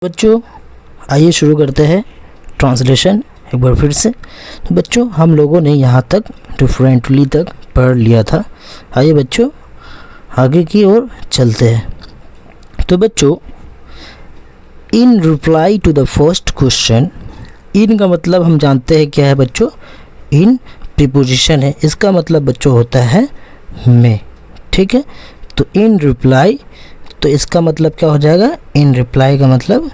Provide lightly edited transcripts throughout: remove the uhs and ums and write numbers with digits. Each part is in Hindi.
बच्चों आइए शुरू करते हैं ट्रांसलेशन एक बार फिर से। तो बच्चों हम लोगों ने यहाँ तक डिफरेंटली तक पढ़ लिया था। आइए बच्चों आगे की ओर चलते हैं। तो बच्चों in reply to the first question, इन का मतलब हम जानते हैं क्या है बच्चों, इन प्रीपोजिशन है। इसका मतलब बच्चों होता है में, ठीक है। तो इन रिप्लाई, तो इसका मतलब क्या हो जाएगा, इन रिप्लाई का मतलब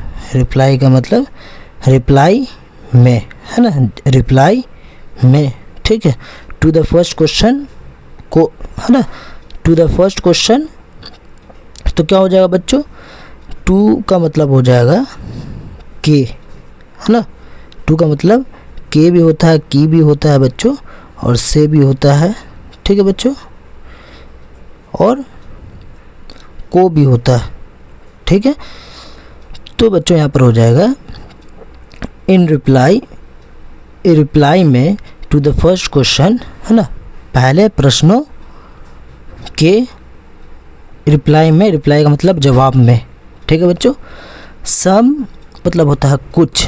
रिप्लाई में, है ना, रिप्लाई में, ठीक है। टू द फर्स्ट क्वेश्चन को, है ना, टू द फर्स्ट क्वेश्चन, तो क्या हो जाएगा बच्चों, टू का मतलब हो जाएगा के, है ना। टू का मतलब के भी होता है, की भी होता है बच्चों, और से भी होता है, ठीक है बच्चों, और को भी होता है, ठीक है। तो बच्चों यहाँ पर हो जाएगा इन रिप्लाई, रिप्लाई में टू द फर्स्ट क्वेश्चन, है ना, पहले प्रश्नों के रिप्लाई में, रिप्लाई का मतलब जवाब में, ठीक है बच्चों। सम मतलब होता है कुछ,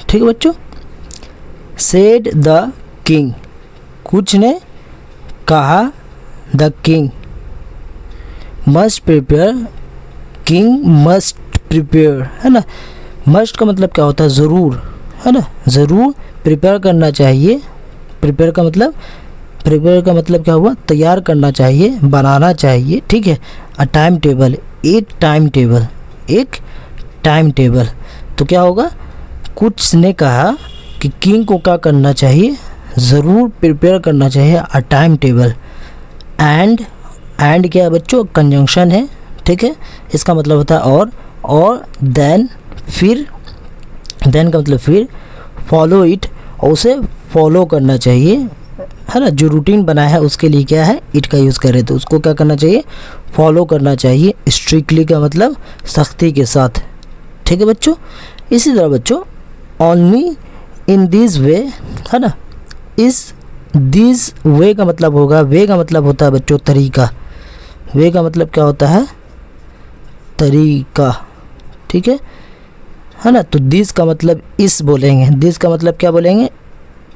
ठीक है बच्चों। सेड द किंग, कुछ ने कहा, the king must prepare, king must prepare, है ना। मस्ट का मतलब क्या होता है, ज़रूर, है ना, ज़रूर प्रिपेयर करना चाहिए। प्रिपेयर का मतलब क्या हुआ, तैयार करना चाहिए, बनाना चाहिए, ठीक है। अ टाइम टेबल, एक टाइम टेबल, एक टाइम टेबल। तो क्या होगा, कुछ ने कहा कि किंग को क्या करना चाहिए, ज़रूर प्रिपेयर करना चाहिए अ टाइम टेबल। एंड क्या है बच्चों, कंजंक्शन है, ठीक है। इसका मतलब होता है और देन, फिर, देन का मतलब फिर, फॉलो इट, और उसे फॉलो करना चाहिए, है ना। जो रूटीन बनाया है उसके लिए क्या है, इट का यूज़ कर रहे, तो उसको क्या करना चाहिए, फॉलो करना चाहिए। स्ट्रिक्टली का मतलब सख्ती के साथ, ठीक है बच्चों। इसी तरह बच्चों ओनली इन दिस वे, है ना, इस दिस वे का मतलब होगा, वे का मतलब होता है बच्चों तरीका, वे का मतलब क्या होता है, तरीका, ठीक है ना। तो दिस का मतलब इस बोलेंगे, दिस का मतलब क्या बोलेंगे,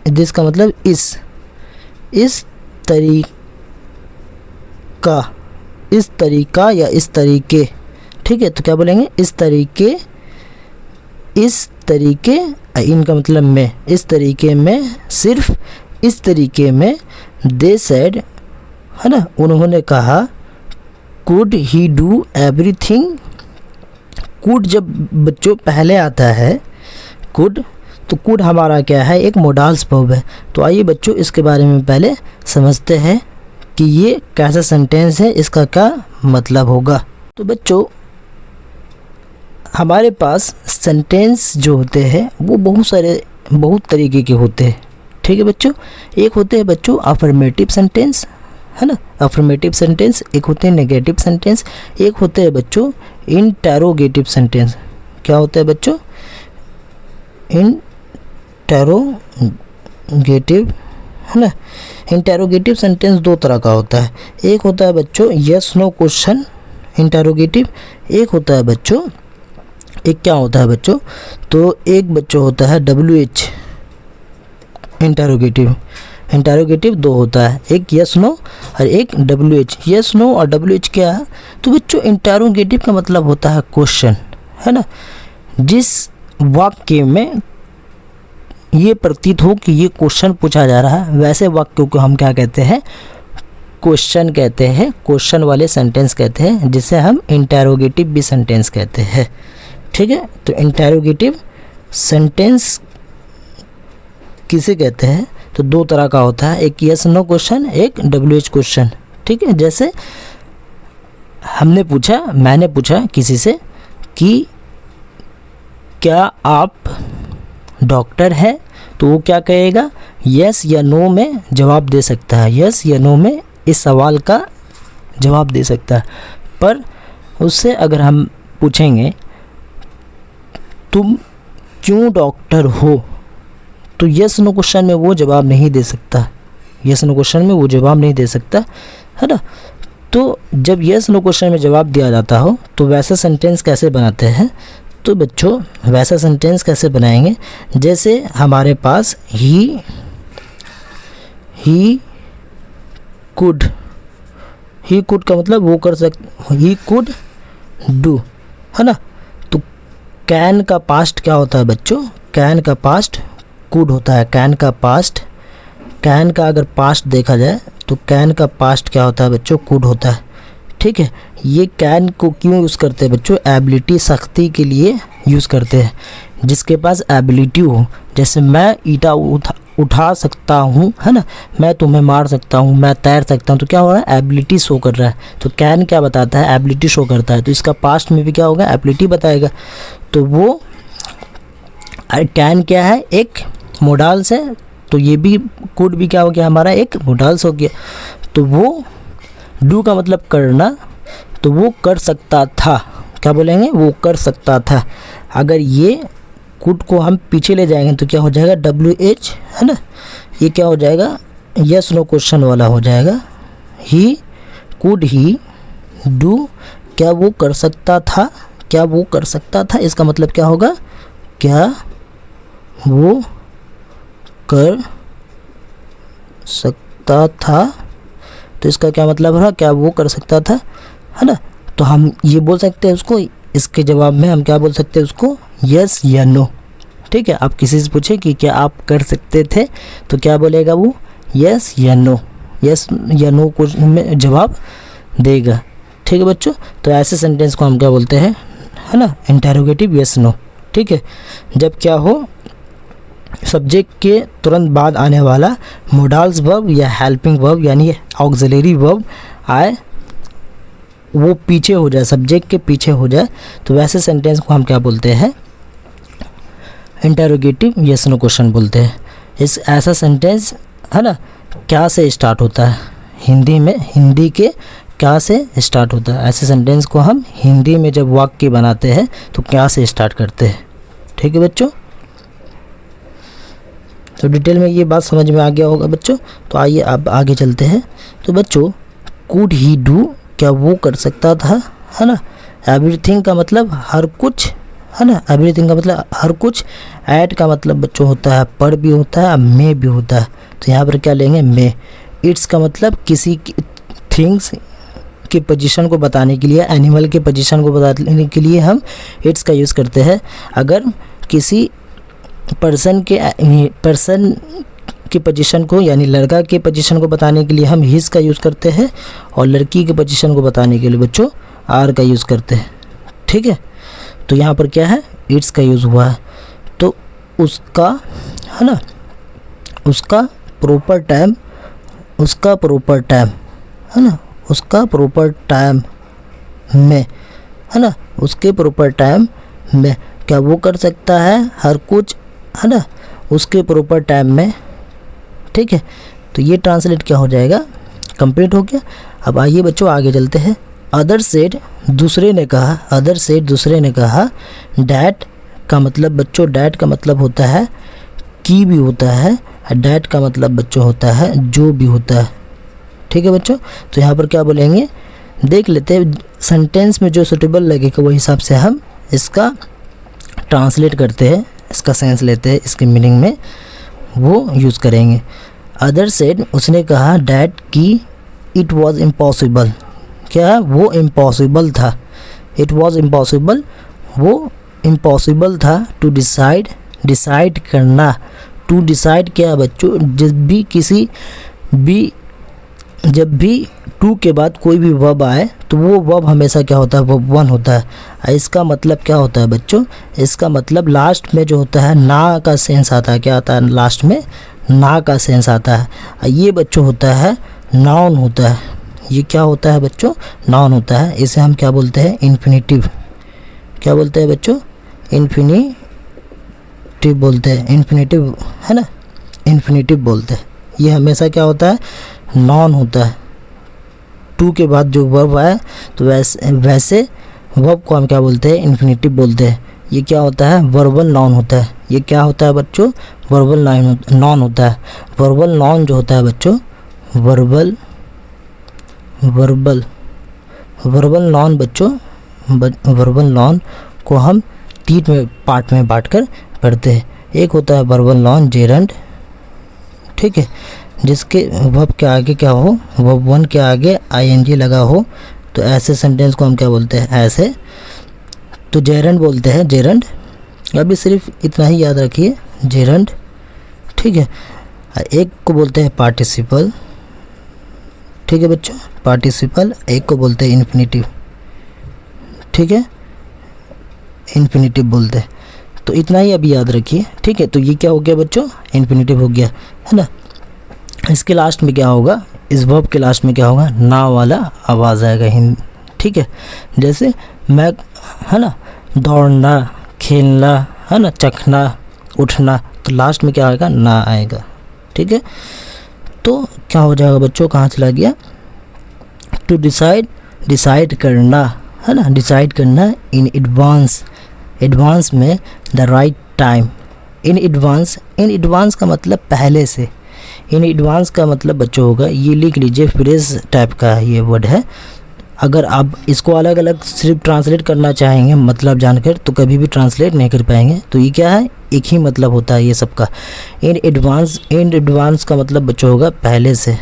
दिस का मतलब इस तरीका या इस तरीके, ठीक है। तो क्या बोलेंगे, इस तरीके, इनका मतलब में, इस तरीके में, सिर्फ इस तरीके में। दे सेड, है ना, उन्होंने कहा। Could he do everything, could जब बच्चों पहले आता है कुड, तो कुड हमारा क्या है, एक मोडाल्स वर्ब है। तो आइए बच्चों इसके बारे में पहले समझते हैं कि ये कैसा सेंटेंस है, इसका क्या मतलब होगा। तो बच्चों हमारे पास सेंटेंस जो होते हैं वो बहुत तरीके के होते हैं, ठीक है बच्चों। एक होते हैं बच्चों अफर्मेटिव सेंटेंस, है ना, अफर्मेटिव सेंटेंस। एक होते हैं नेगेटिव सेंटेंस। एक होते हैं बच्चों इंटेरोगेटिव सेंटेंस। क्या होता है बच्चों, इंटेरोगेटिव, है ना। इंटेरोगेटिव सेंटेंस दो तरह का होता है। एक होता है बच्चों यस नो क्वेश्चन इंटेरोगेटिव। एक होता है बच्चों, एक क्या होता है बच्चों, तो एक बच्चों होता है WH इंटेरोगेटिव। इंटेरोगेटिव दो होता है, एक यस नो और एक WH। यस नो और WH क्या है, तो बच्चों इंटेरोगेटिव का मतलब होता है क्वेश्चन, है ना। जिस वाक्य में ये प्रतीत हो कि ये क्वेश्चन पूछा जा रहा है, वैसे वाक्यों को हम क्या कहते हैं, क्वेश्चन कहते हैं, क्वेश्चन वाले सेंटेंस कहते हैं, जिसे हम इंटेरोगेटिव भी सेंटेंस कहते हैं, ठीक है। तो इंटेरोगेटिव सेंटेंस किसे कहते हैं, तो दो तरह का होता है, एक यस नो क्वेश्चन, एक WH क्वेश्चन, ठीक है। जैसे मैंने पूछा किसी से कि क्या आप डॉक्टर हैं, तो वो क्या कहेगा, यस या नो में जवाब दे सकता है, यस या नो में इस सवाल का जवाब दे सकता है। पर उससे अगर हम पूछेंगे तुम क्यों डॉक्टर हो, तो यस नो क्वेश्चन में वो जवाब नहीं दे सकता, यस नो क्वेश्चन में वो जवाब नहीं दे सकता, है ना। तो जब यस नो क्वेश्चन में जवाब दिया जाता हो तो वैसा सेंटेंस कैसे बनाते हैं, तो बच्चों वैसा सेंटेंस कैसे बनाएंगे, जैसे हमारे पास ही कुड का मतलब वो कर सकते, ही कुड डू, है ना। तो कैन का पास्ट क्या होता है बच्चों, कैन का पास्ट कुड होता है। कैन का अगर पास्ट देखा जाए तो कैन का पास्ट क्या होता है बच्चों, कुड होता है। ठीक है, ये कैन को क्यों यूज़ करते हैं बच्चों, एबिलिटी, शक्ति के लिए यूज़ करते हैं। जिसके पास एबिलिटी हो, जैसे मैं ईटा उठा सकता हूँ, है ना, मैं तुम्हें मार सकता हूँ, मैं तैर सकता हूँ, तो क्या हो रहा है, एबिलिटी शो कर रहा है। तो कैन क्या बताता है, एबिलिटी शो करता है। तो इसका पास्ट में भी क्या होगा, एबिलिटी बताएगा। तो वो कैन क्या है, एक मोडाल्स है, तो ये भी कुड भी क्या हो गया हमारा, एक मोडाल्स हो गया। तो वो डू का मतलब करना, तो वो कर सकता था, क्या बोलेंगे, वो कर सकता था। अगर ये कुड को हम पीछे ले जाएंगे तो क्या हो जाएगा, WH, है ना, ये क्या हो जाएगा, यस नो क्वेश्चन वाला हो जाएगा। ही कुड ही डू, क्या वो कर सकता था, क्या वो कर सकता था, इसका मतलब क्या होगा, क्या वो कर सकता था। तो इसका क्या मतलब रहा, क्या वो कर सकता था, है ना। तो हम ये बोल सकते हैं उसको, इसके जवाब में हम क्या बोल सकते हैं उसको, यस या नो। ठीक है, आप किसी से पूछे कि क्या आप कर सकते थे, तो क्या बोलेगा वो, यस या नो, यस या नो को में जवाब देगा। ठीक है बच्चों, तो ऐसे सेंटेंस को हम क्या बोलते हैं, है ना, इंटेरोगेटिव यस नो। ठीक है, जब क्या हो, सब्जेक्ट के तुरंत बाद आने वाला मोडाल्स वर्ब या हेल्पिंग वर्ब यानी ऑक्सिलरी वर्ब आए, वो पीछे हो जाए, सब्जेक्ट के पीछे हो जाए, तो वैसे सेंटेंस को हम क्या बोलते हैं, इंटेरोगेटिव यस नो क्वेश्चन बोलते हैं। इस ऐसा सेंटेंस, है ना, क्या से स्टार्ट होता है, हिंदी में, हिंदी के क्या से स्टार्ट होता है। ऐसे सेंटेंस को हम हिंदी में जब वाक्य बनाते हैं तो क्या से स्टार्ट करते हैं। ठीक है बच्चों, तो डिटेल में ये बात समझ में आ गया होगा बच्चों। तो आइए अब आगे चलते हैं। तो बच्चों कुड ही डू, क्या वो कर सकता था, है ना। एवरीथिंग का मतलब हर कुछ, है ना, एवरीथिंग का मतलब हर कुछ। ऐट का मतलब बच्चों होता है पर भी होता है, मे भी होता है। तो यहाँ पर क्या लेंगे, मे। इट्स का मतलब किसी थिंग्स की पोजीशन को बताने के लिए, एनिमल के पोजीशन को बताने के लिए हम इट्स का यूज़ करते हैं। अगर किसी पर्सन की पोजीशन को, यानी लड़का के पोजीशन को बताने के लिए हम हिज का यूज़ करते हैं, और लड़की के पोजीशन को बताने के लिए बच्चों आर का यूज़ करते हैं। ठीक है, तो यहाँ पर क्या है, इट्स का यूज़ हुआ है। तो उसका, है ना, उसका प्रॉपर टाइम, है ना, उसका प्रॉपर टाइम में, है ना, उसके प्रॉपर टाइम में, क्या वो कर सकता है हर कुछ, है ना, उसके प्रॉपर टाइम में। ठीक है, तो ये ट्रांसलेट क्या हो जाएगा, कंप्लीट हो गया। अब आइए बच्चों आगे चलते हैं। अदर सेड, दूसरे ने कहा, अदर सेड दूसरे ने कहा। डैट का मतलब बच्चों, डैट का मतलब होता है की भी होता है, डैट का मतलब बच्चों होता है जो भी होता है। ठीक है बच्चों, तो यहाँ पर क्या बोलेंगे, देख लेते हैं सेंटेंस में जो सुटेबल लगेगा वही हिसाब से हम इसका ट्रांसलेट करते हैं, इसका सेंस लेते हैं, इसके मीनिंग में वो यूज़ करेंगे। अदर सेड, उसने कहा, डैट की इट वॉज इम्पॉसिबल, क्या वो इम्पॉसिबल था, इट वॉज इम्पॉसिबल, वो इम्पॉसिबल था। टू डिसाइड, डिसाइड करना, टू डिसाइड क्या बच्चों, जब भी टू के बाद कोई भी वर्ब आए तो वो वर्ब हमेशा क्या होता है, वर्ब वन होता है। इसका मतलब क्या होता है बच्चों, इसका मतलब लास्ट में जो होता है ना का सेंस आता है, क्या आता है लास्ट में, ना का सेंस आता है। ये बच्चों होता है नाउन होता है, ये क्या होता है बच्चों, नाउन होता है। इसे हम क्या बोलते हैं, इन्फिनेटिव, क्या बोलते हैं बच्चों, इन्फिनेटिव बोलते हैं, इन्फिनेटिव, है ना, इन्फिनेटिव बोलते हैं। ये हमेशा क्या होता है, नॉन होता है। टू के बाद जो वर्ब आए तो वैसे वर्ब को हम क्या बोलते हैं, इन्फिनेटिव बोलते हैं। ये क्या होता है, वर्बल नॉन होता है। ये क्या होता है बच्चों, वर्बल नॉन होता है। वर्बल नॉन जो होता है बच्चों, वर्बल नॉन बच्चों, वर्बल नॉन को हम तीन पार्ट में बांटकर पढ़ते हैं। एक होता है वर्बल नॉन जेरंड, ठीक है, जिसके वर्ब के आगे क्या हो, वर्ब वन के आगे आईएनजी लगा हो, तो ऐसे सेंटेंस को हम क्या बोलते हैं, ऐसे, तो जेरंड बोलते हैं, जेरंड। अभी सिर्फ इतना ही याद रखिए, जेरंड, ठीक है। एक को बोलते हैं पार्टिसिपल, ठीक है बच्चों, पार्टिसिपल। एक को बोलते हैं इन्फिनिटिव, ठीक है, इन्फिनिटिव बोलते हैं। तो इतना ही अभी याद रखिए, ठीक है। तो ये क्या हो गया बच्चों, इन्फिनिटिव हो गया, है ना। इसके लास्ट में क्या होगा, इस वर्ब के लास्ट में क्या होगा, ना वाला आवाज़ आएगा, ठीक है। जैसे मैं, है ना, दौड़ना, खेलना, है ना, चखना, उठना, तो लास्ट में क्या आएगा, ना आएगा, ठीक है। तो क्या हो जाएगा बच्चों, कहाँ चला गया, टू डिसाइड, डिसाइड करना, है ना, डिसाइड करना इन एडवांस, एडवांस में the right time, in advance, in advance का मतलब पहले से, इन एडवांस का मतलब बच्चों होगा, ये लिख लीजिए, फ्रेज टाइप का ये वर्ड है। अगर आप इसको अलग अलग सिर्फ ट्रांसलेट करना चाहेंगे मतलब जानकर, तो कभी भी ट्रांसलेट नहीं कर पाएंगे। तो ये क्या है, एक ही मतलब होता है ये सबका। इन एडवांस, इन एडवांस का मतलब बच्चों होगा पहले से,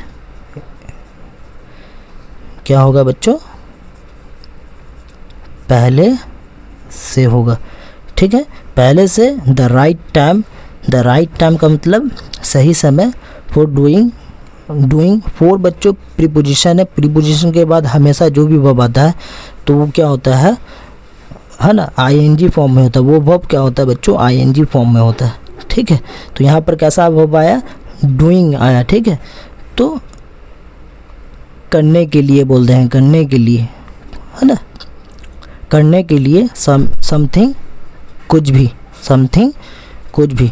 क्या होगा बच्चों, पहले से होगा, ठीक है, पहले से। The right time, the right time का मतलब सही समय। फॉर डूइंग, डूइंग, फॉर बच्चों प्रीपोजिशन है, प्रीपोजिशन के बाद हमेशा जो भी वर्ब आता है तो वो क्या होता है ना, आईएनजी फॉर्म में होता है। वो वर्ब क्या होता है बच्चों, आईएनजी फॉर्म में होता है, ठीक है। तो यहाँ पर कैसा वर्ब आया, डूइंग आया, ठीक है। तो करने के लिए बोलते हैं, करने के लिए, है ना, करने के लिए, समथिंग, कुछ भी, समथिंग, कुछ भी।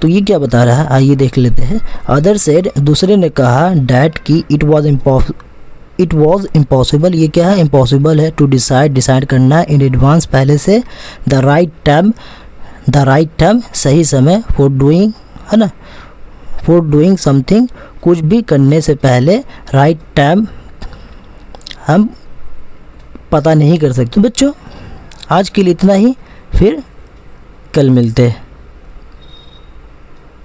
तो ये क्या बता रहा है, आइए देख लेते हैं। अदर सेड, दूसरे ने कहा, डैट की इट वाज इम्पॉसिबल, ये क्या है, इम्पॉसिबल है, टू डिसाइड, डिसाइड करना, इन एडवांस, पहले से, the right time, the right time, सही समय, फॉर डूइंग, है ना, फॉर डूइंग समथिंग, कुछ भी करने से पहले, राइट टाइम हम पता नहीं कर सकते। बच्चों आज के लिए इतना ही, फिर कल मिलते हैं।